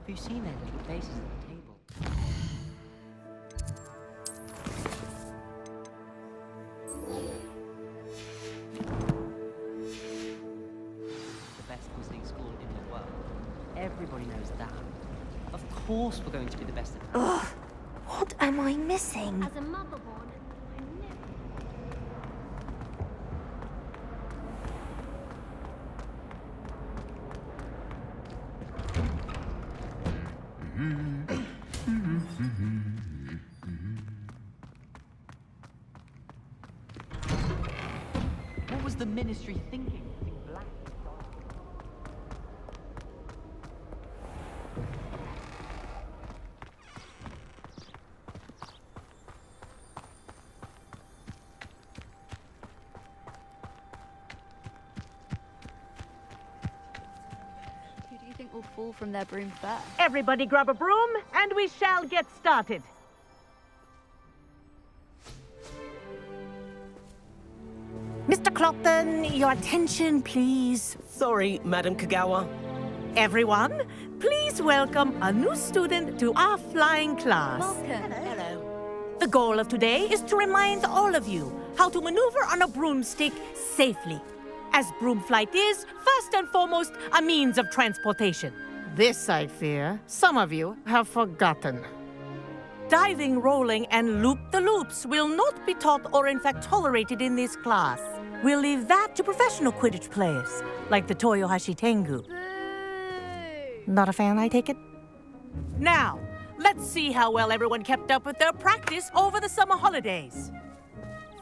Have you seen their little faces at the table? The best whistling school in the world. Everybody knows that. Of course we're going to be the best at that. Ugh, what am I missing? As a motherborn, I never... What was the Ministry thinking? Black. Who do you think will fall from their broom first? Everybody grab a broom, and we shall get started. Mr. Clopton, your attention, please. Sorry, Madam Kagawa. Everyone, please welcome a new student to our flying class. Welcome. Hello. The goal of today is to remind all of you how to maneuver on a broomstick safely, as broom flight is, first and foremost, a means of transportation. This, I fear, some of you have forgotten. Diving, rolling, and loop-the-loops will not be taught or in fact tolerated in this class. We'll leave that to professional Quidditch players, like the Toyohashi Tengu. Boo! Not a fan, I take it? Now, let's see how well everyone kept up with their practice over the summer holidays.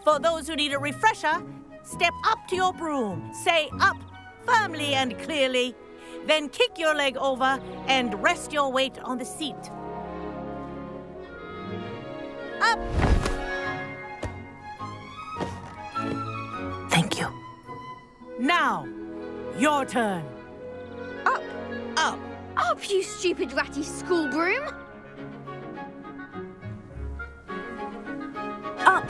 For those who need a refresher, step up to your broom, say up firmly and clearly, then kick your leg over and rest your weight on the seat. Up! Thank you. Now, your turn. Up! Up. Up, you stupid ratty school broom! Up!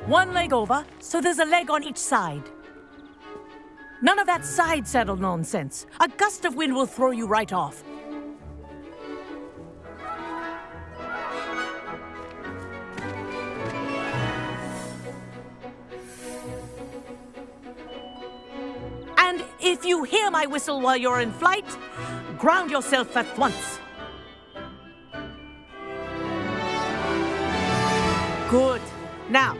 One leg over, so there's a leg on each side. None of that side saddle nonsense. A gust of wind will throw you right off. And if you hear my whistle while you're in flight, ground yourself at once. Good. Now,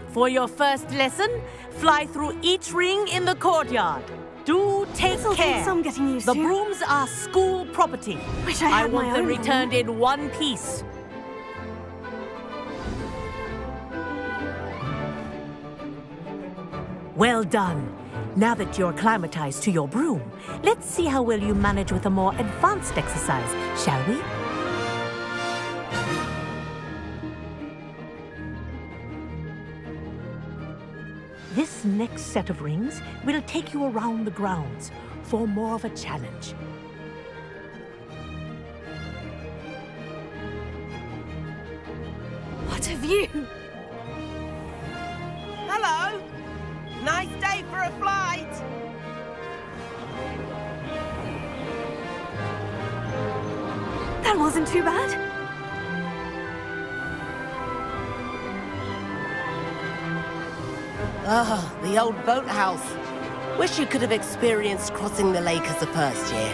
for your first lesson, fly through each ring in the courtyard. Do take care. I'm getting used The to. brooms are school property. Wish I had want my them own returned in one piece. Well done. Now that you're acclimatized to your broom, let's see how well you manage with a more advanced exercise, shall we? This next set of rings will take you around the grounds for more of a challenge. What have you? Hello. Nice day for a flight. That wasn't too bad. Ah, the old boathouse. Wish you could have experienced crossing the lake as a first year.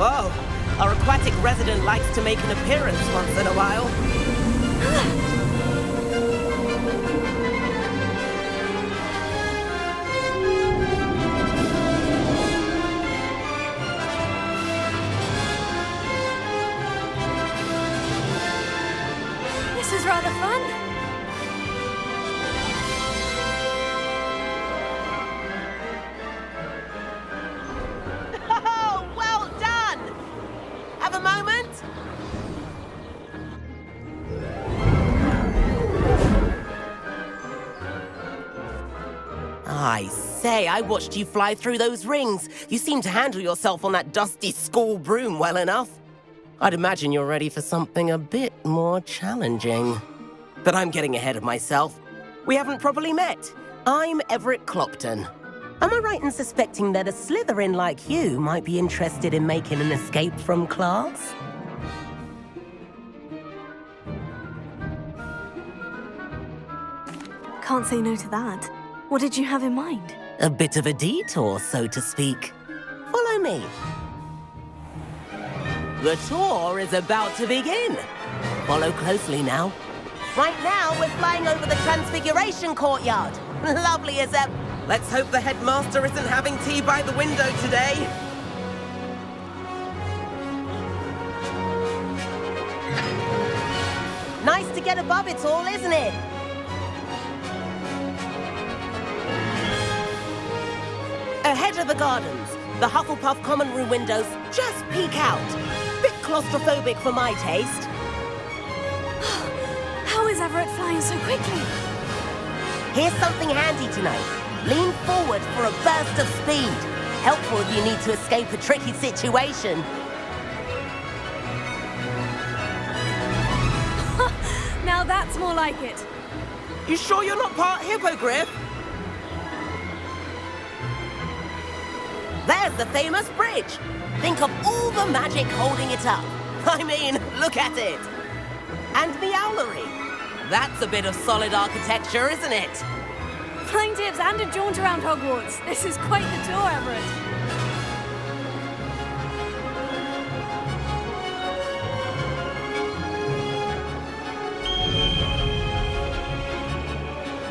Whoa, our aquatic resident likes to make an appearance once in a while. This is rather fun. Oh, well done! Have a moment? say, I watched you fly through those rings. You seem to handle yourself on that dusty school broom well enough. I'd imagine you're ready for something a bit more challenging. But I'm getting ahead of myself. We haven't properly met. I'm Everett Clopton. Am I right in suspecting that a Slytherin like you might be interested in making an escape from class? Can't say no to that. What did you have in mind? A bit of a detour, so to speak. Follow me. The tour is about to begin. Follow closely now. Right now, we're flying over the Transfiguration Courtyard. Lovely as ever. Let's hope the headmaster isn't having tea by the window today. Nice to get above it all, isn't it? Ahead of the gardens, the Hufflepuff common room windows just peek out. Bit claustrophobic for my taste. How is Everett flying so quickly? Here's something handy tonight. Lean forward for a burst of speed. Helpful if you need to escape a tricky situation. Now that's more like it. You sure you're not part hippogriff? There's the famous bridge. Think of all the magic holding it up. I mean, look at it. And the owlery. That's a bit of solid architecture, isn't it? Flying tips and a jaunt around Hogwarts. This is quite the tour, Everett.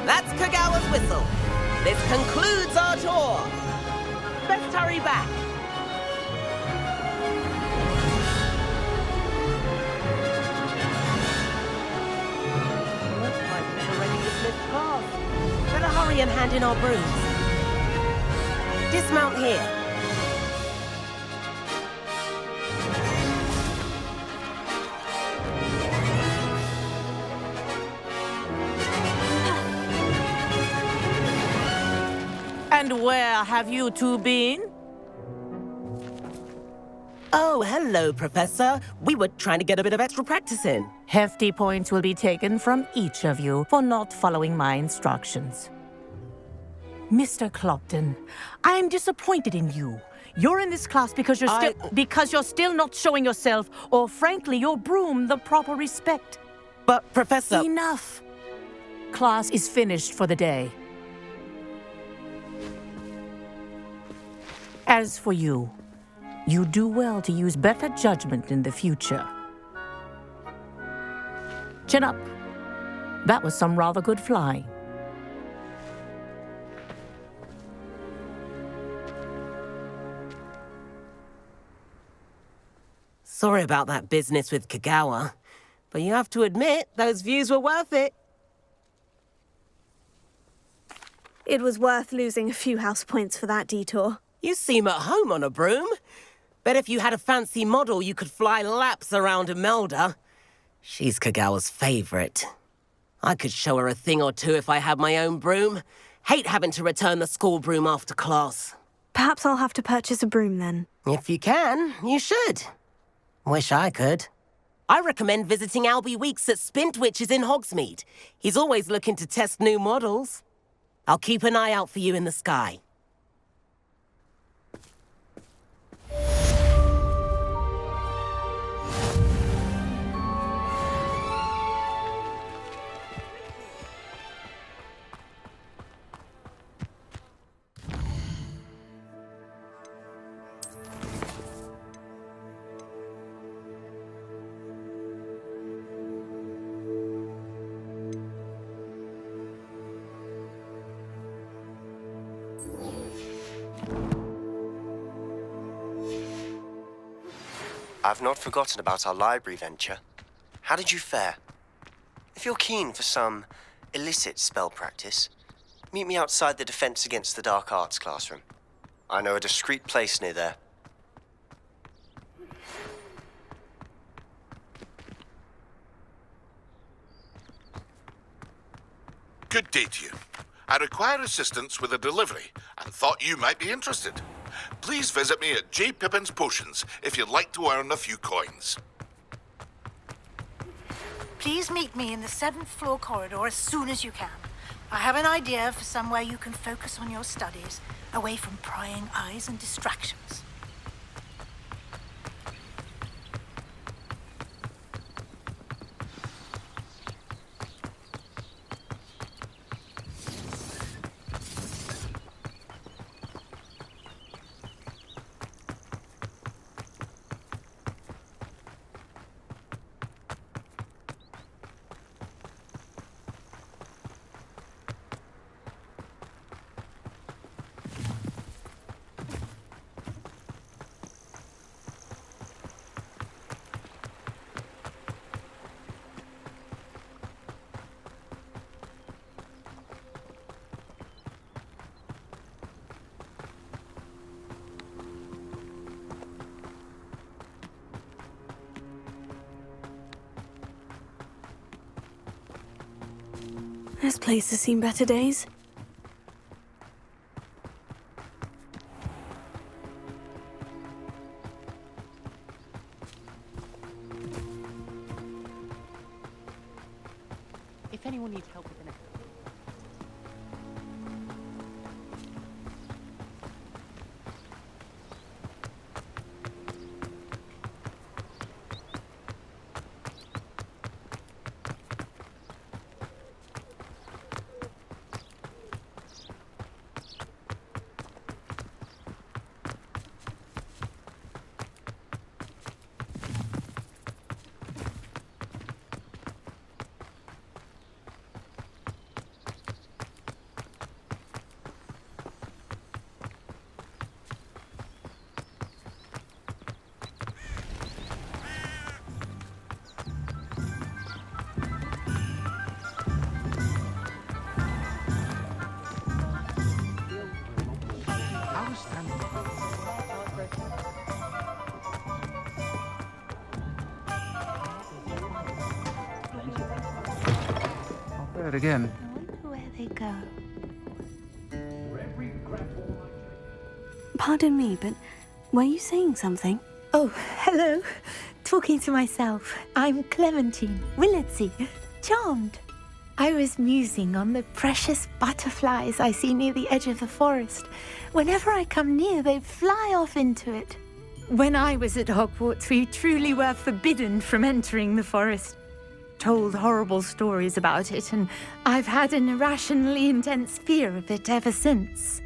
That's Kagawa's whistle. This concludes our tour. Best hurry back. Looks like we've already dismissed class. Better hurry and hand in our brooms. Dismount here. And where have you two been? Oh, hello, Professor. We were trying to get a bit of extra practice in. Hefty points will be taken from each of you for not following my instructions. Mr. Clopton, I'm disappointed in you. You're in this class because you're still not showing yourself, or frankly, your broom, the proper respect. But, Professor... Enough. Class is finished for the day. As for you, you do well to use better judgment in the future. Chin up. That was some rather good flying. Sorry about that business with Kagawa, but you have to admit, those views were worth it. It was worth losing a few house points for that detour. You seem at home on a broom. Bet if you had a fancy model, you could fly laps around Imelda. She's Kagawa's favorite. I could show her a thing or two if I had my own broom. Hate having to return the school broom after class. Perhaps I'll have to purchase a broom then. If you can, you should. Wish I could. I recommend visiting Albie Weeks at Spintwitches in Hogsmeade. He's always looking to test new models. I'll keep an eye out for you in the sky. I've not forgotten about our library venture. How did you fare? If you're keen for some illicit spell practice, meet me outside the Defense Against the Dark Arts classroom. I know a discreet place near there. Good day to you. I require assistance with a delivery and thought you might be interested. Please visit me at J. Pippin's Potions if you'd like to earn a few coins. Please meet me in the 7th floor corridor as soon as you can. I have an idea for somewhere you can focus on your studies, away from prying eyes and distractions. This place has seen better days. If anyone needs help with anything. There again. I wonder where they go. Pardon me, but were you saying something? Oh, hello. Talking to myself. I'm Clementine Willardsey. Charmed. I was musing on the precious butterflies I see near the edge of the forest. Whenever I come near, they fly off into it. When I was at Hogwarts, we truly were forbidden from entering the forest. Told horrible stories about it, and I've had an irrationally intense fear of it ever since.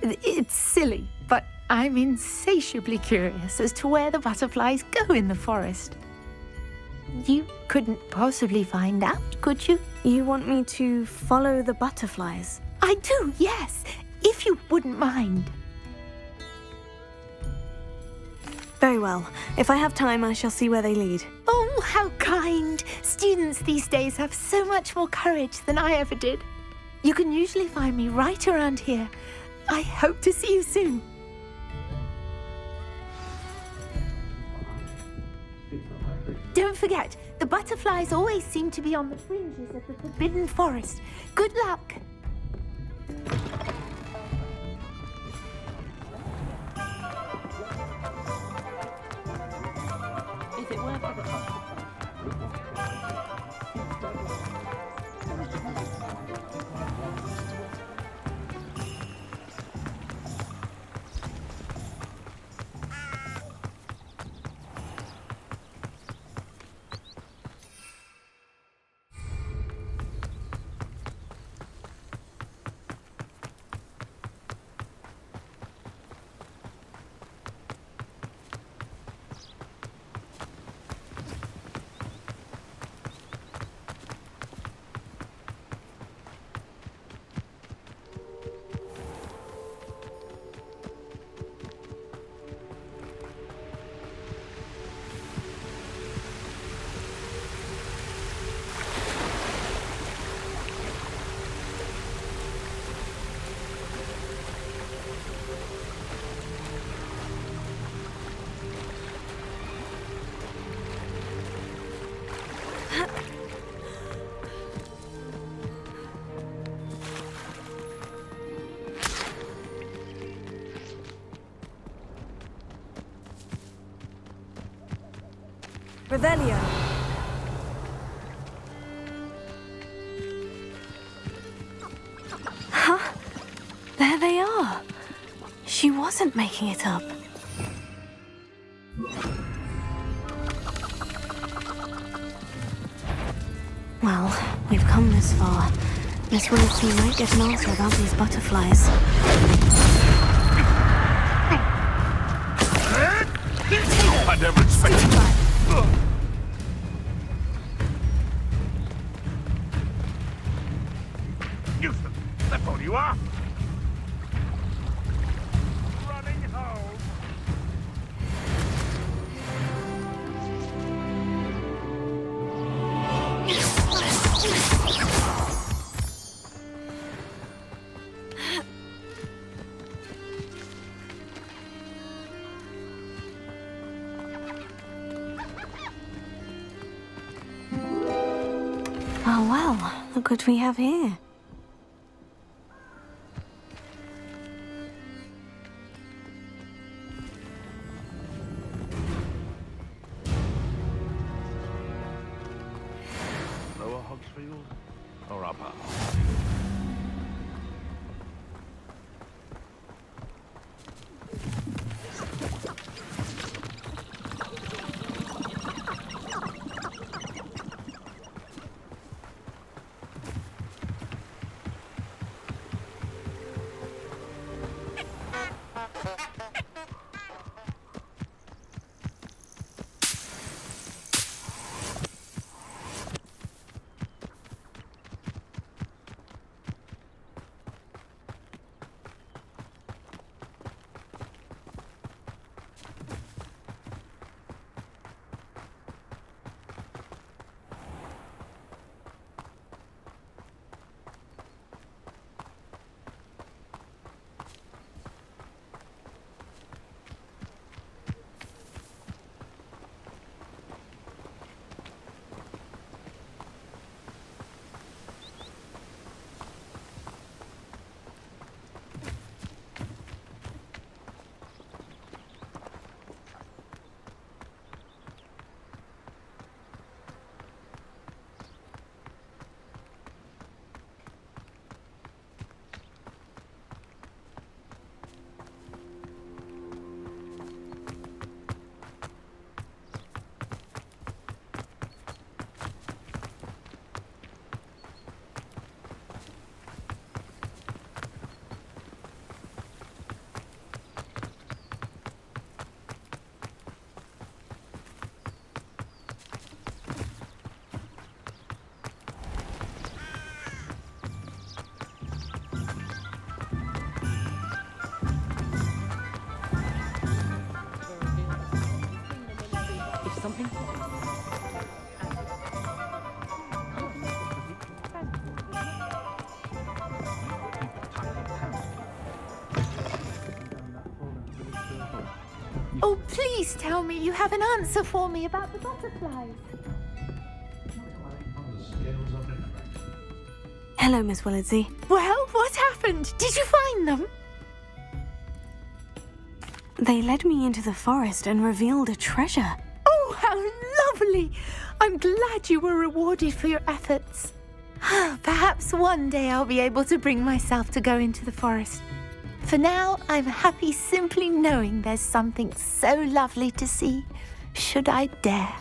It's silly, but I'm insatiably curious as to where the butterflies go in the forest. You couldn't possibly find out, could you? You want me to follow the butterflies? I do, yes, if you wouldn't mind. Very well. If I have time, I shall see where they lead. Oh, how kind! Students these days have so much more courage than I ever did. You can usually find me right around here. I hope to see you soon. Don't forget, the butterflies always seem to be on the fringes of the Forbidden Forest. Good luck! Is it worth it? Revelio. Huh? There they are. She wasn't making it up. Well, we've come this far. Miss Willis might get an answer about these butterflies. I never expected that. Houston, that's all you are. Running home. Oh well, look what we have here. Lower Hogsfield or upper? If something... Oh, please tell me you have an answer for me about the butterflies. Hello, Miss Willardsey. Well, what happened? Did you find them? They led me into the forest and revealed a treasure. Oh, how lovely! I'm glad you were rewarded for your efforts. Perhaps one day I'll be able to bring myself to go into the forest. For now, I'm happy simply knowing there's something so lovely to see, should I dare.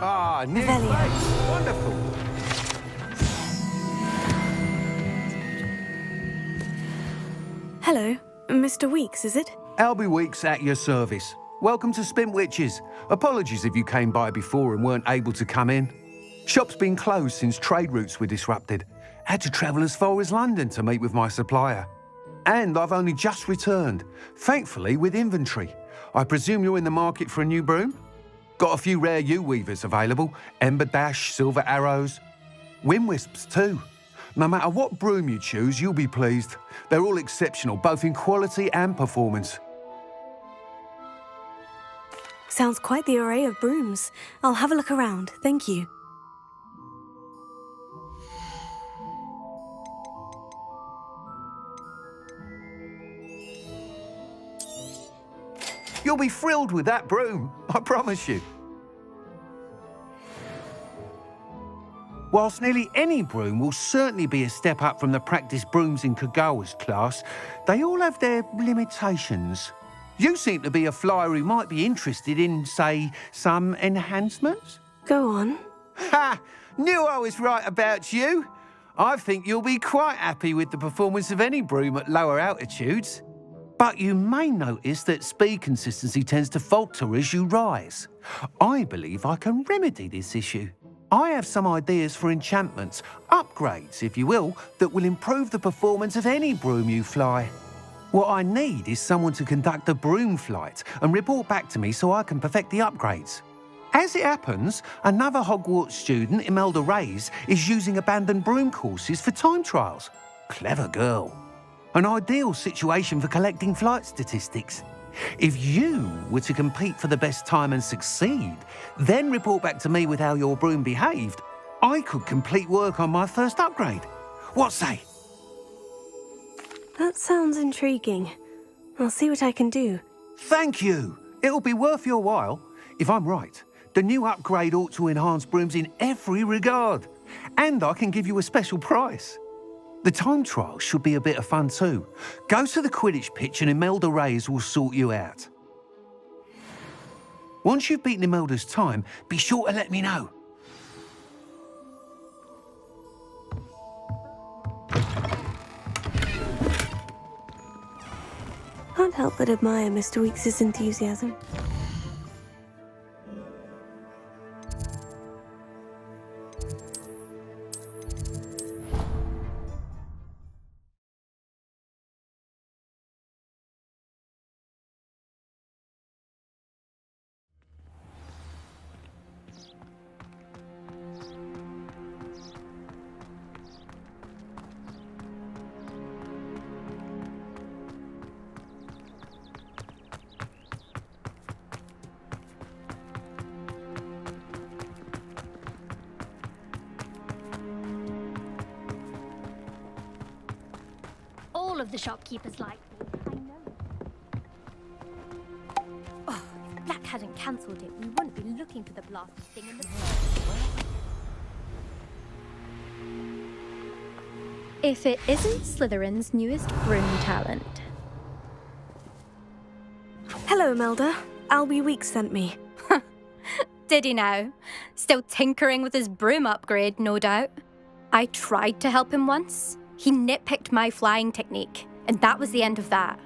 Ah, new Revelio. place. Wonderful. Hello, Mr. Weeks, is it? Albie Weeks at your service. Welcome to Spintwitches. Apologies if you came by before and weren't able to come in. Shop's been closed since trade routes were disrupted. Had to travel as far as London to meet with my supplier. And I've only just returned, thankfully with inventory. I presume you're in the market for a new broom? Got a few rare U-weavers available. Ember Dash, Silver Arrows. Wind Wisps too. No matter what broom you choose, you'll be pleased. They're all exceptional, both in quality and performance. Sounds quite the array of brooms. I'll have a look around, thank you. You'll be thrilled with that broom, I promise you. Whilst nearly any broom will certainly be a step up from the practice brooms in Kagawa's class, they all have their limitations. You seem to be a flyer who might be interested in, say, some enhancements? Go on. Ha! Knew I was right about you. I think you'll be quite happy with the performance of any broom at lower altitudes. But you may notice that speed consistency tends to falter as you rise. I believe I can remedy this issue. I have some ideas for enchantments, upgrades, if you will, that will improve the performance of any broom you fly. What I need is someone to conduct a broom flight and report back to me so I can perfect the upgrades. As it happens, another Hogwarts student, Imelda Reyes, is using abandoned broom courses for time trials. Clever girl. An ideal situation for collecting flight statistics. If you were to compete for the best time and succeed, then report back to me with how your broom behaved, I could complete work on my first upgrade. What say? That sounds intriguing. I'll see what I can do. Thank you. It'll be worth your while. If I'm right, the new upgrade ought to enhance brooms in every regard. And I can give you a special price. The time trial should be a bit of fun too. Go to the Quidditch pitch and Imelda Reyes will sort you out. Once you've beaten Imelda's time, be sure to let me know. Can't help but admire Mr. Weeks' enthusiasm. All of the shopkeepers like me. I know. Oh, if Black hadn't cancelled it, we wouldn't be looking for the blasted thing in the... If it isn't Slytherin's newest broom talent. Hello, Imelda. Albie Weeks sent me. Did he now? Still tinkering with his broom upgrade, no doubt. I tried to help him once. He nitpicked my flying technique, and that was the end of that.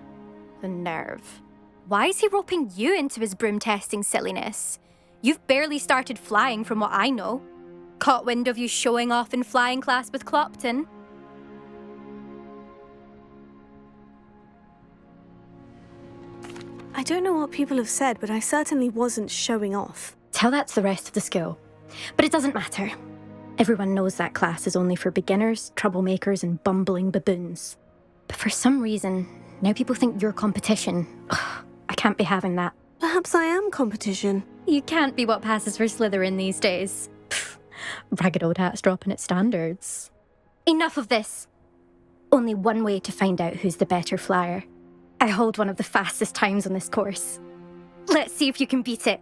The nerve. Why is he roping you into his broom testing silliness? You've barely started flying from what I know. Caught wind of you showing off in flying class with Clopton. I don't know what people have said, but I certainly wasn't showing off. Tell that to the rest of the school. But it doesn't matter. Everyone knows that class is only for beginners, troublemakers, and bumbling baboons. But for some reason, now people think you're competition. Ugh, I can't be having that. Perhaps I am competition. You can't be what passes for Slytherin these days. Pfft, ragged old hat's dropping its standards. Enough of this. Only one way to find out who's the better flyer. I hold one of the fastest times on this course. Let's see if you can beat it.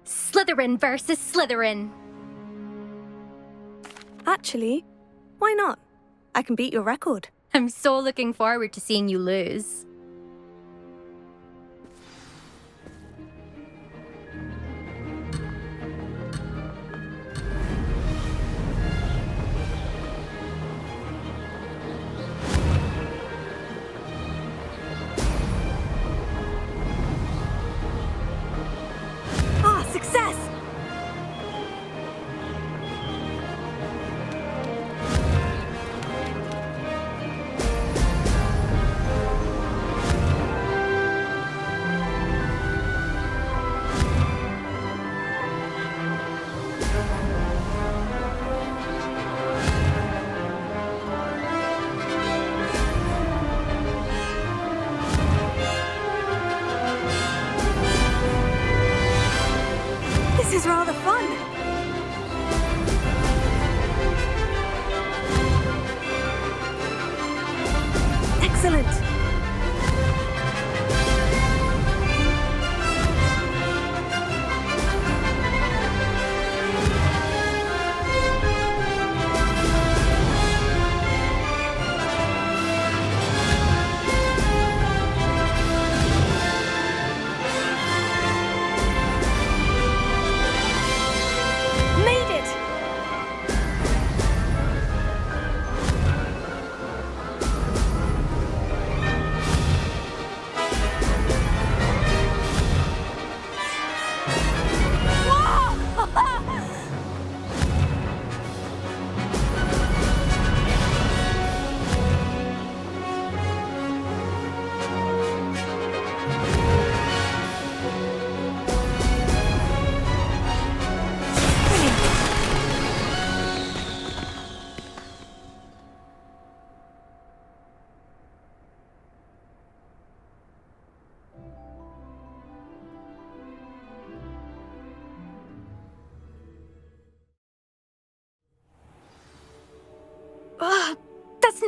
Slytherin versus Slytherin. Actually, why not? I can beat your record. I'm so looking forward to seeing you lose.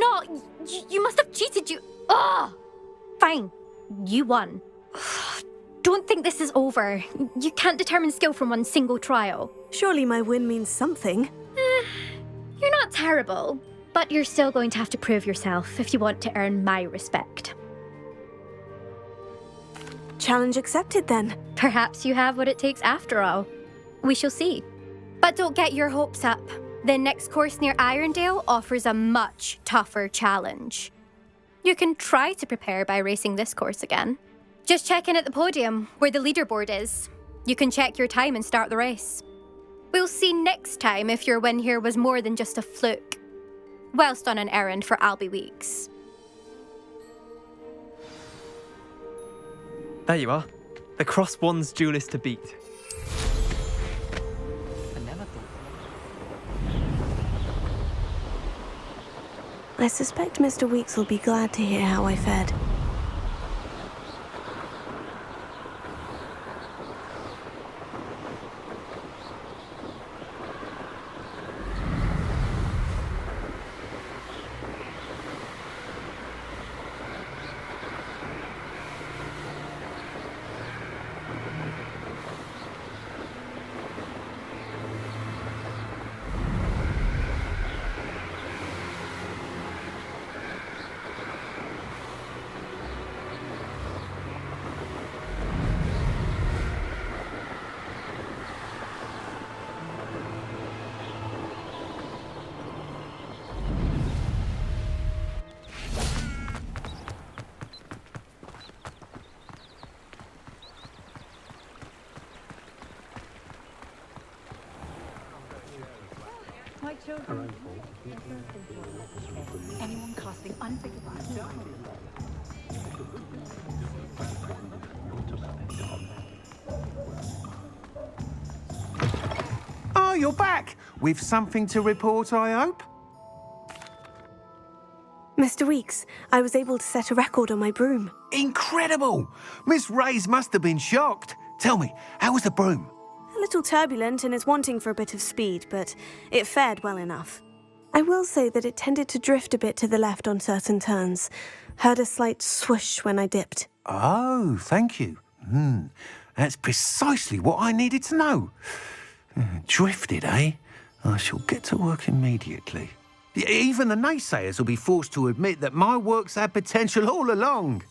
not. You must have cheated. Ugh! Fine. You won. Don't think this is over. You can't determine skill from one single trial. Surely my win means something. You're not terrible, but you're still going to have to prove yourself if you want to earn my respect. Challenge accepted then. Perhaps you have what it takes after all. We shall see. But don't get your hopes up. The next course near Irondale offers a much tougher challenge. You can try to prepare by racing this course again. Just check in at the podium, where the leaderboard is. You can check your time and start the race. We'll see next time if your win here was more than just a fluke. Whilst on an errand for Albie Weeks. There you are. The Cross Wands duelist to beat. I never thought. I suspect Mr. Weeks will be glad to hear how I fared. My children. Anyone casting unforgivable. Oh, you're back! With something to report, I hope? Mr. Weeks, I was able to set a record on my broom. Incredible! Miss Reyes must have been shocked. Tell me, how was the broom? A little turbulent and is wanting for a bit of speed, but it fared well enough. I will say that it tended to drift a bit to the left on certain turns. Heard a slight swoosh when I dipped. Oh, thank you. That's precisely what I needed to know. Drifted, eh? I shall get to work immediately. Even the naysayers will be forced to admit that my work's had potential all along.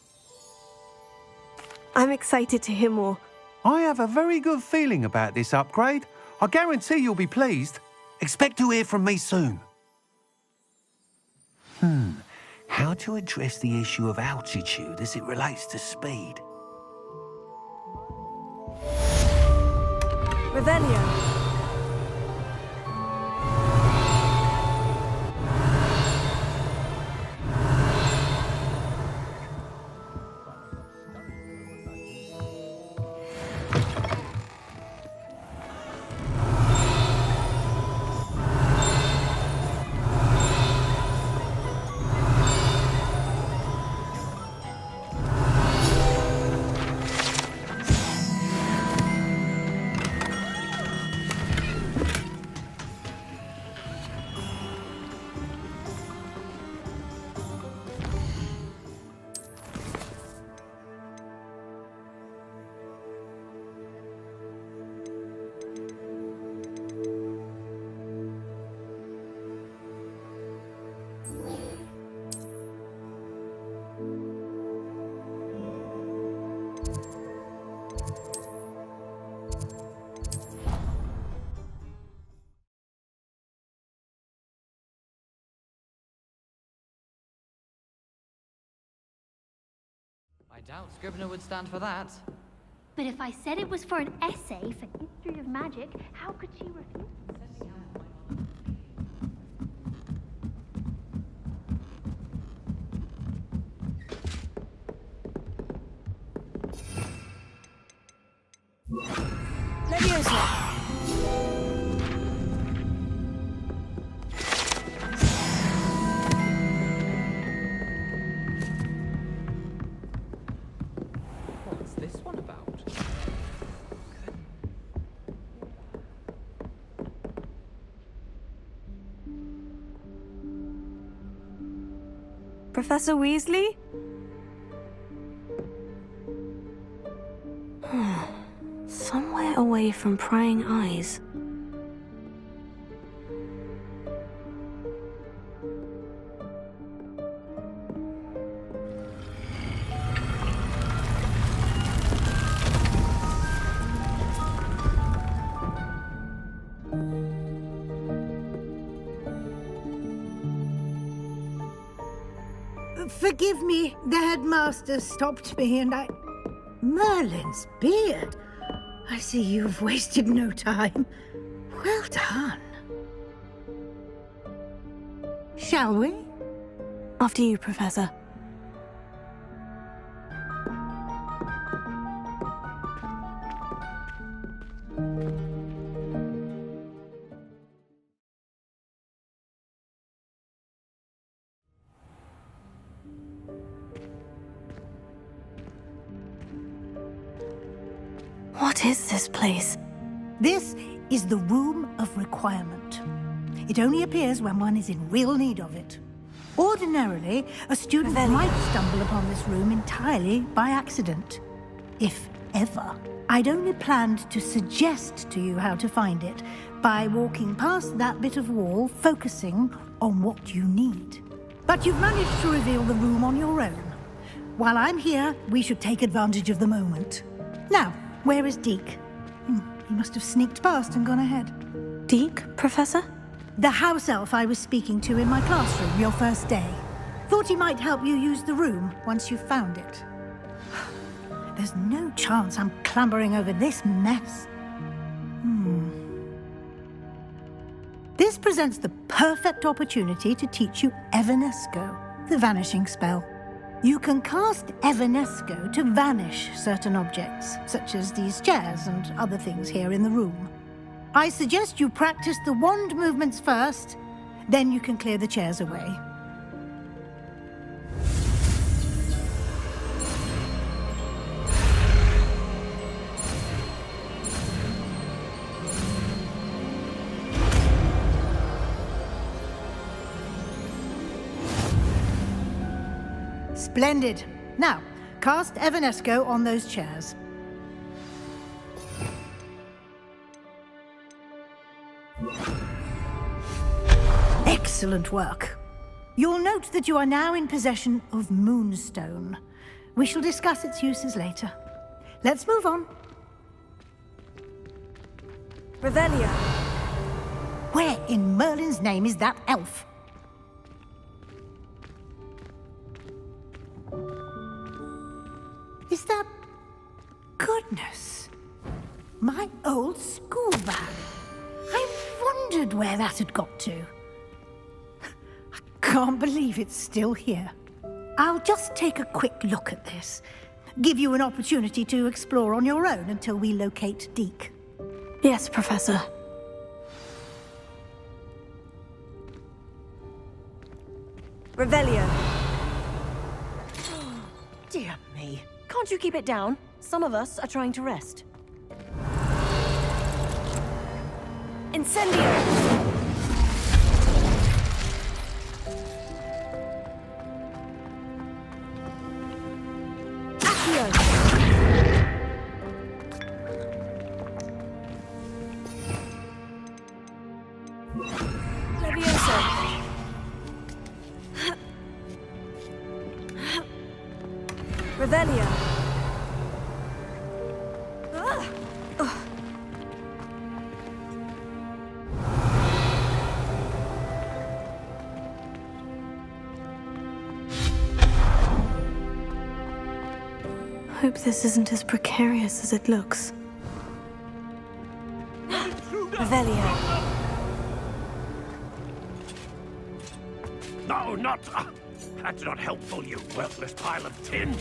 I'm excited to hear more. I have a very good feeling about this upgrade. I guarantee you'll be pleased. Expect to hear from me soon. How to address the issue of altitude as it relates to speed? Revelio. I doubt Scrivener would stand for that. But if I said it was for an essay for history of magic, how could she refuse? Leviosa. What's this one about? Professor Weasley? Somewhere away from prying eyes. Forgive me, the headmaster stopped me and I... Merlin's beard. I see you've wasted no time. Well done. Shall we? After you, Professor. What is this place? This is the Room of Requirement. It only appears when one is in real need of it. Ordinarily, a student might stumble upon this room entirely by accident. If ever. I'd only planned to suggest to you how to find it by walking past that bit of wall, focusing on what you need. But you've managed to reveal the room on your own. While I'm here, we should take advantage of the moment. Now, where is Deke? He must have sneaked past and gone ahead. Deke, Professor? The house elf I was speaking to in my classroom your first day. Thought he might help you use the room once you've found it. There's no chance I'm clambering over this mess. This presents the perfect opportunity to teach you Evanesco, the vanishing spell. You can cast Evanesco to vanish certain objects, such as these chairs and other things here in the room. I suggest you practice the wand movements first, then you can clear the chairs away. Splendid. Now, cast Evanesco on those chairs. Excellent work. You'll note that you are now in possession of Moonstone. We shall discuss its uses later. Let's move on. Revelio. Where in Merlin's name is that elf? Is that... Goodness. My old school bag. I wondered where that had got to. I can't believe it's still here. I'll just take a quick look at this. Give you an opportunity to explore on your own until we locate Deke. Yes, Professor. Revelio. Dear me. Can't you keep it down? Some of us are trying to rest. Incendio! Accio! Levioso! Revelio! Hope this isn't as precarious as it looks. Revelio. No, not... that's not helpful, you worthless pile of tin.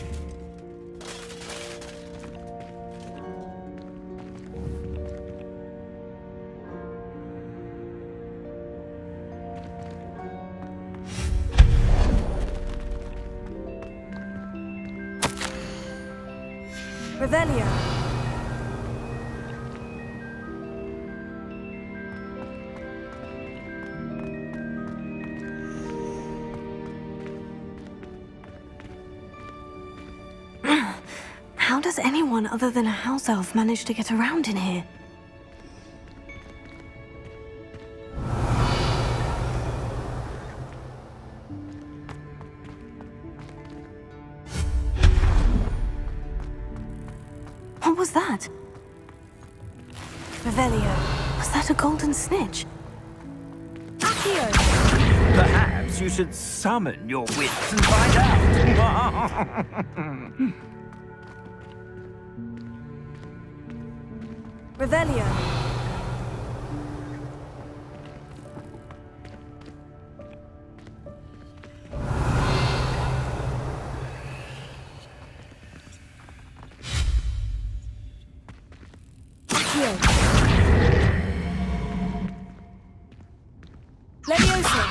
Revelio. How does anyone other than a house elf manage to get around in here? What was that? Revelio. Was that a golden snitch? Accio! Perhaps you should summon your wits and find out. Revelio. Leviosa!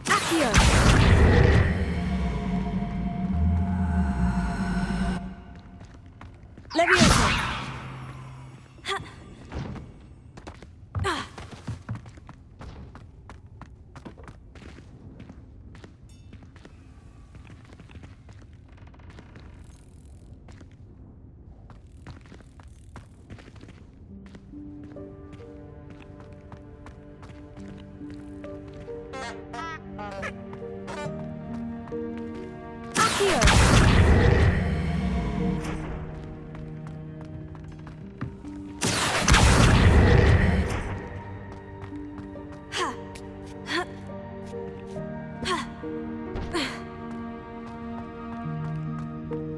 Accio! Leviosa!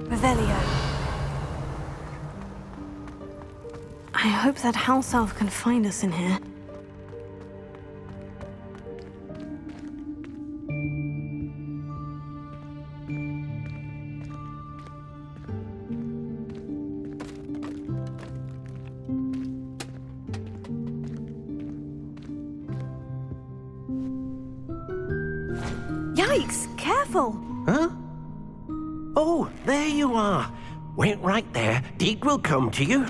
Revelio. I hope that house elf can find us in here. Yikes! Careful! Huh? Oh, there you are. Wait right there. Deke will come to you.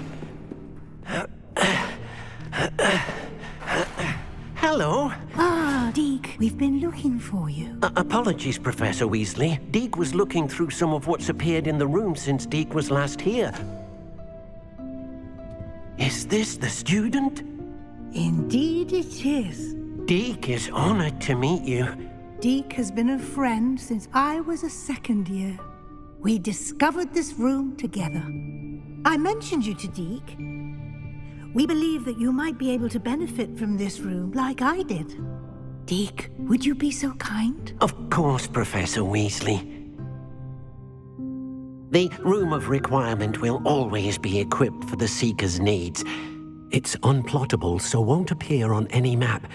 Hello. Ah, Deke, we've been looking for you. Apologies, Professor Weasley. Deke was looking through some of what's appeared in the room since Deke was last here. Is this the student? Indeed it is. Deke is honored to meet you. Deke has been a friend since I was a second year. We discovered this room together. I mentioned you to Deke. We believe that you might be able to benefit from this room like I did. Deke, would you be so kind? Of course, Professor Weasley. The Room of Requirement will always be equipped for the Seeker's needs. It's unplottable, so won't appear on any map.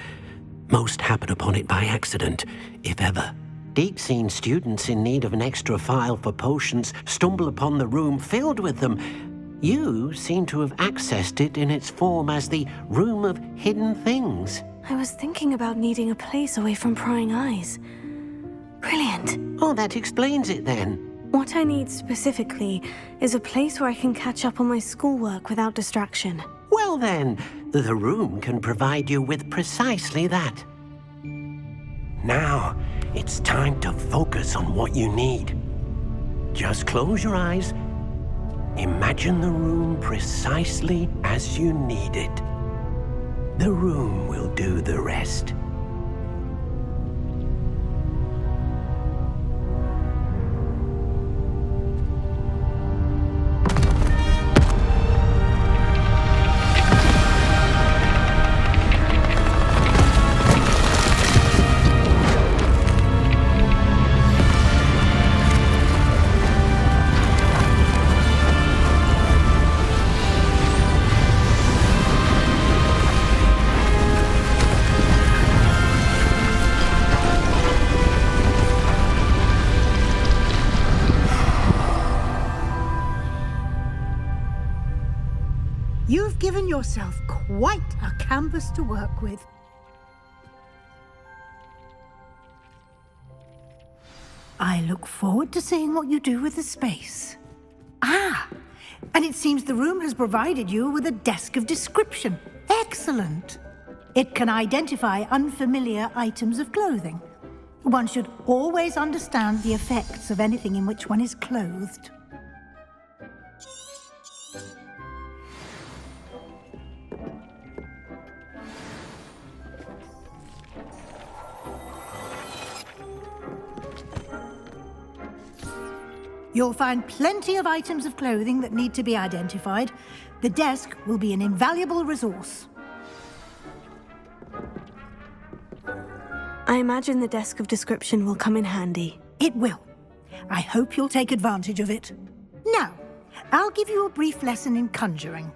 Most happen upon it by accident, if ever. Deke's seen students in need of an extra file for potions stumble upon the room filled with them. You seem to have accessed it in its form as the Room of Hidden Things. I was thinking about needing a place away from prying eyes. Brilliant. Oh, that explains it then. What I need specifically is a place where I can catch up on my schoolwork without distraction. Well then, the room can provide you with precisely that. Now, it's time to focus on what you need. Just close your eyes. Imagine the room precisely as you need it. The room will do the rest. You've given yourself quite a canvas to work with. I look forward to seeing what you do with the space. Ah, and it seems the room has provided you with a desk of description. Excellent. It can identify unfamiliar items of clothing. One should always understand the effects of anything in which one is clothed. You'll find plenty of items of clothing that need to be identified. The desk will be an invaluable resource. I imagine the desk of description will come in handy. It will. I hope you'll take advantage of it. Now, I'll give you a brief lesson in conjuring.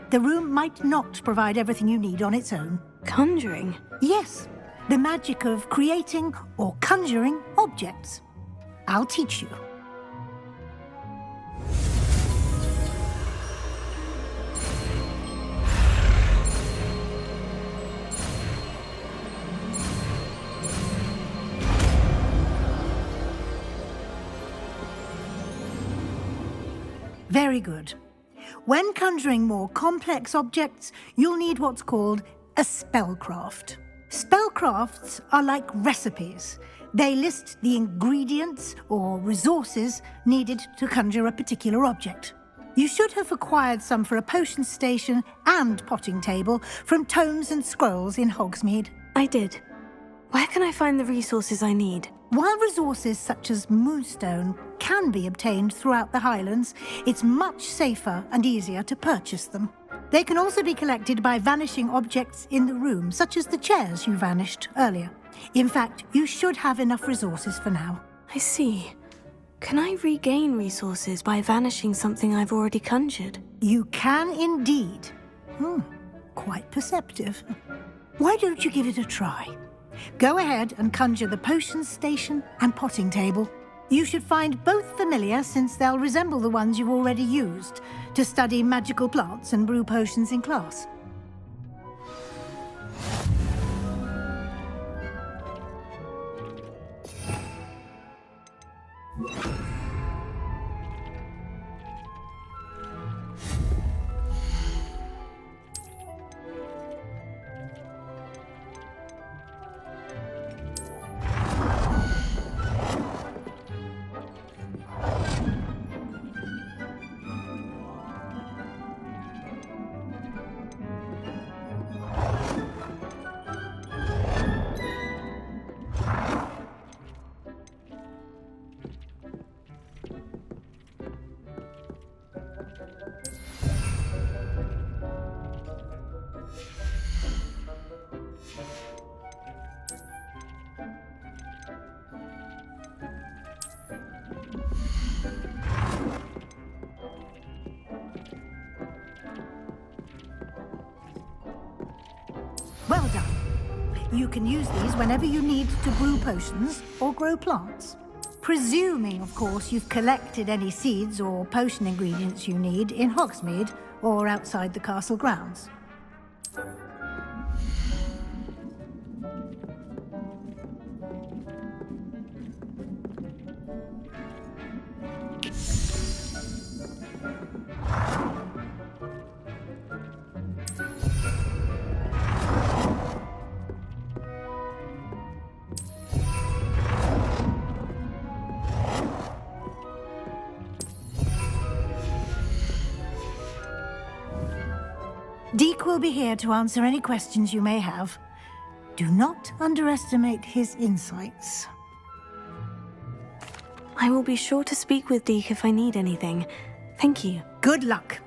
The room might not provide everything you need on its own. Conjuring? Yes, the magic of creating or conjuring objects. I'll teach you. Very good. When conjuring more complex objects, you'll need what's called a spellcraft. Spellcrafts are like recipes. They list the ingredients or resources needed to conjure a particular object. You should have acquired some for a potion station and potting table from tomes and scrolls in Hogsmeade. I did. Where can I find the resources I need? While resources such as moonstone can be obtained throughout the Highlands, it's much safer and easier to purchase them. They can also be collected by vanishing objects in the room, such as the chairs you vanished earlier. In fact, you should have enough resources for now. I see. Can I regain resources by vanishing something I've already conjured? You can indeed. Quite perceptive. Why don't you give it a try? Go ahead and conjure the potion station and potting table. You should find both familiar, since they'll resemble the ones you've already used to study magical plants and brew potions in class. Well done. You can use these whenever you need to brew potions or grow plants. Presuming, of course, you've collected any seeds or potion ingredients you need in Hogsmeade or outside the castle grounds. Deke will be here to answer any questions you may have. Do not underestimate his insights. I will be sure to speak with Deke if I need anything. Thank you. Good luck.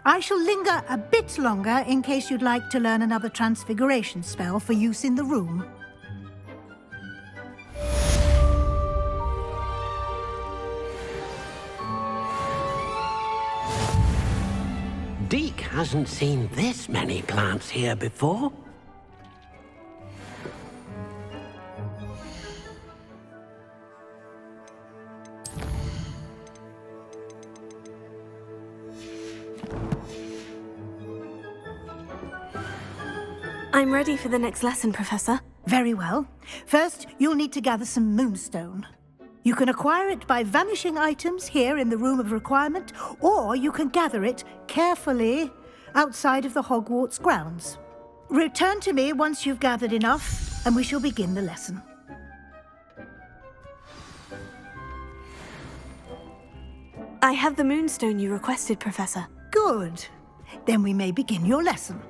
I shall linger a bit longer in case you'd like to learn another transfiguration spell for use in the room. Deke hasn't seen this many plants here before. I'm ready for the next lesson, Professor. Very well. First, you'll need to gather some moonstone. You can acquire it by vanishing items here in the Room of Requirement, or you can gather it carefully outside of the Hogwarts grounds. Return to me once you've gathered enough, and we shall begin the lesson. I have the moonstone you requested, Professor. Good. Then we may begin your lesson.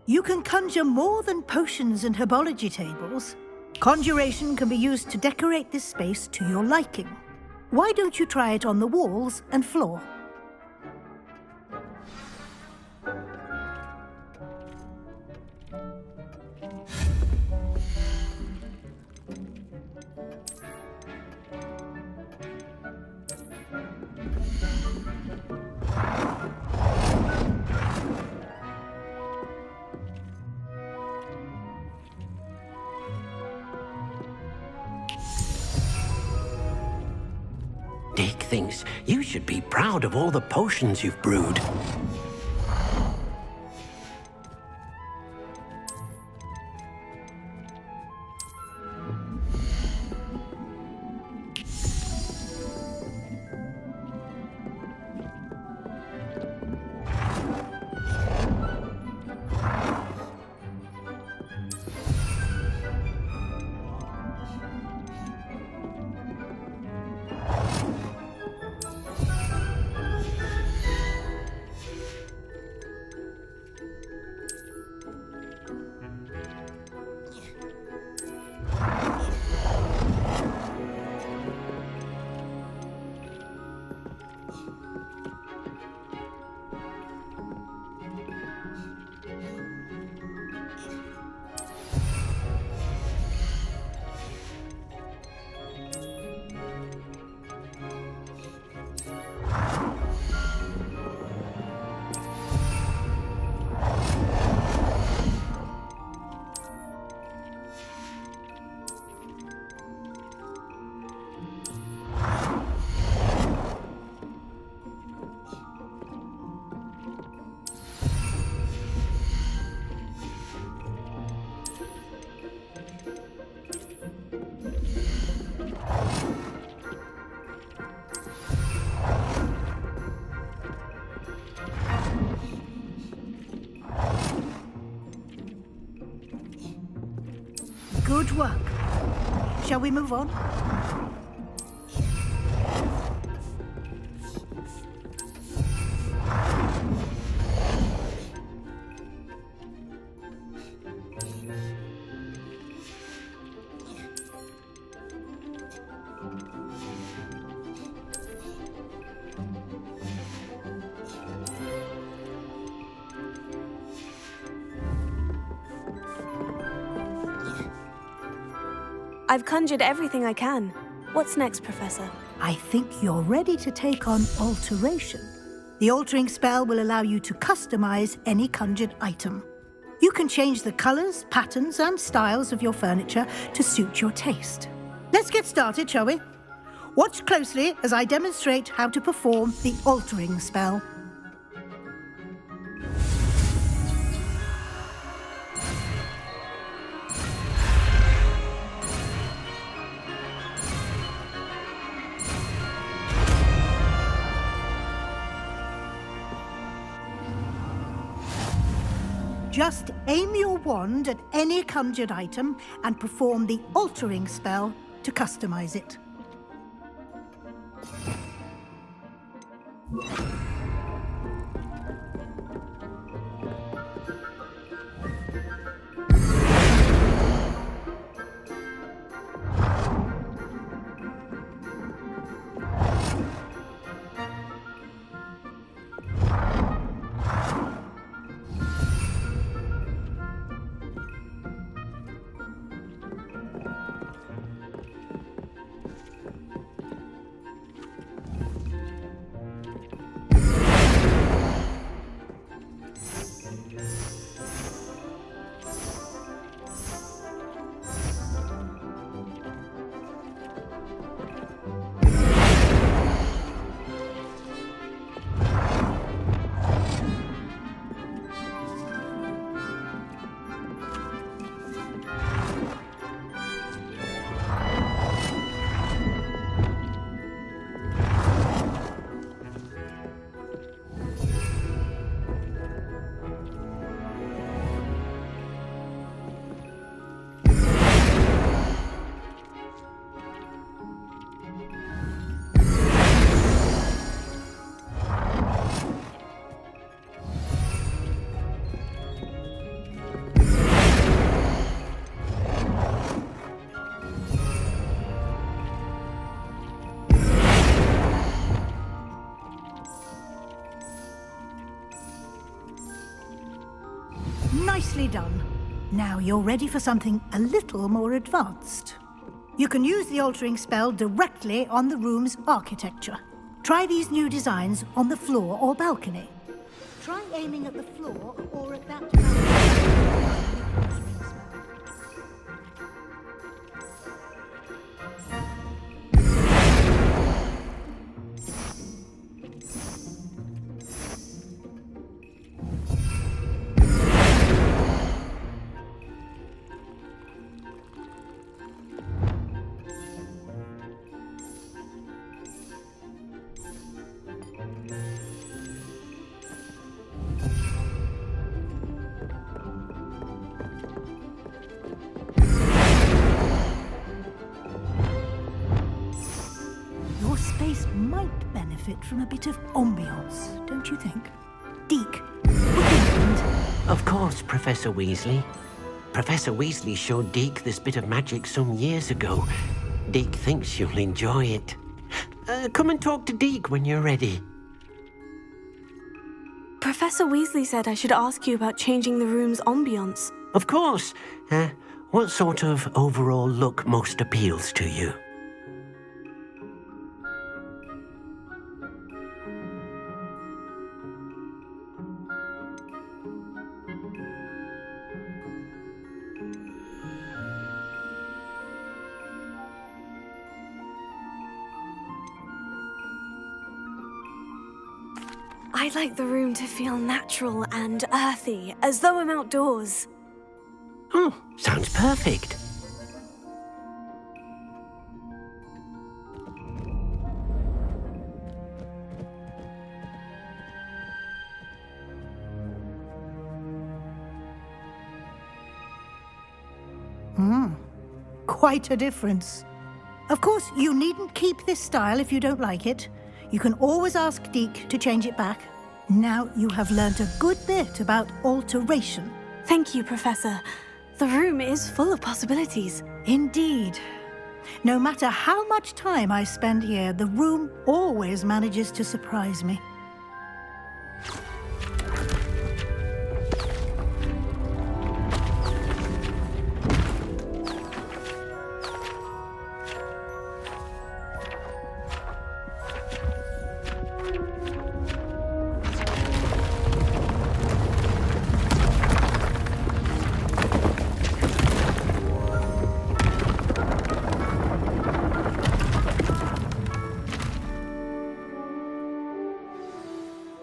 You can conjure more than potions and herbology tables. Conjuration can be used to decorate this space to your liking. Why don't you try it on the walls and floor? Dick thinks you should be proud of all the potions you've brewed. Good work. Shall we move on? I've conjured everything I can. What's next, Professor? I think you're ready to take on alteration. The altering spell will allow you to customize any conjured item. You can change the colors, patterns, and styles of your furniture to suit your taste. Let's get started, shall we? Watch closely as I demonstrate how to perform the altering spell. Just aim your wand at any conjured item and perform the altering spell to customize it. Now you're ready for something a little more advanced. You can use the altering spell directly on the room's architecture. Try these new designs on the floor or balcony. Try aiming at the floor or at that balcony. Your space might benefit from a bit of ambiance, don't you think? Deke, would you mind? Of course, Professor Weasley. Professor Weasley showed Deke this bit of magic some years ago. Deke thinks you'll enjoy it. Come and talk to Deke when you're ready. Professor Weasley said I should ask you about changing the room's ambience. Of course. What sort of overall look most appeals to you? I'd like the room to feel natural and earthy, as though I'm outdoors. Oh, sounds perfect. Quite a difference. Of course, you needn't keep this style if you don't like it. You can always ask Deke to change it back. Now you have learnt a good bit about alteration. Thank you, Professor. The room is full of possibilities. Indeed. No matter how much time I spend here, the room always manages to surprise me.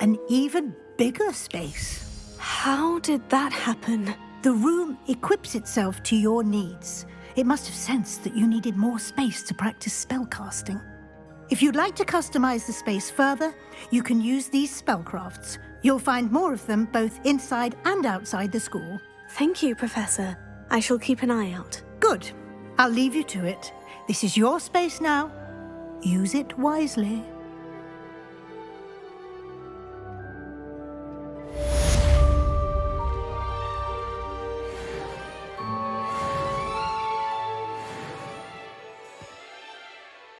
An even bigger space. How did that happen? The room equips itself to your needs. It must have sensed that you needed more space to practice spellcasting. If you'd like to customize the space further, you can use these spellcrafts. You'll find more of them both inside and outside the school. Thank you, Professor. I shall keep an eye out. Good. I'll leave you to it. This is your space now. Use it wisely.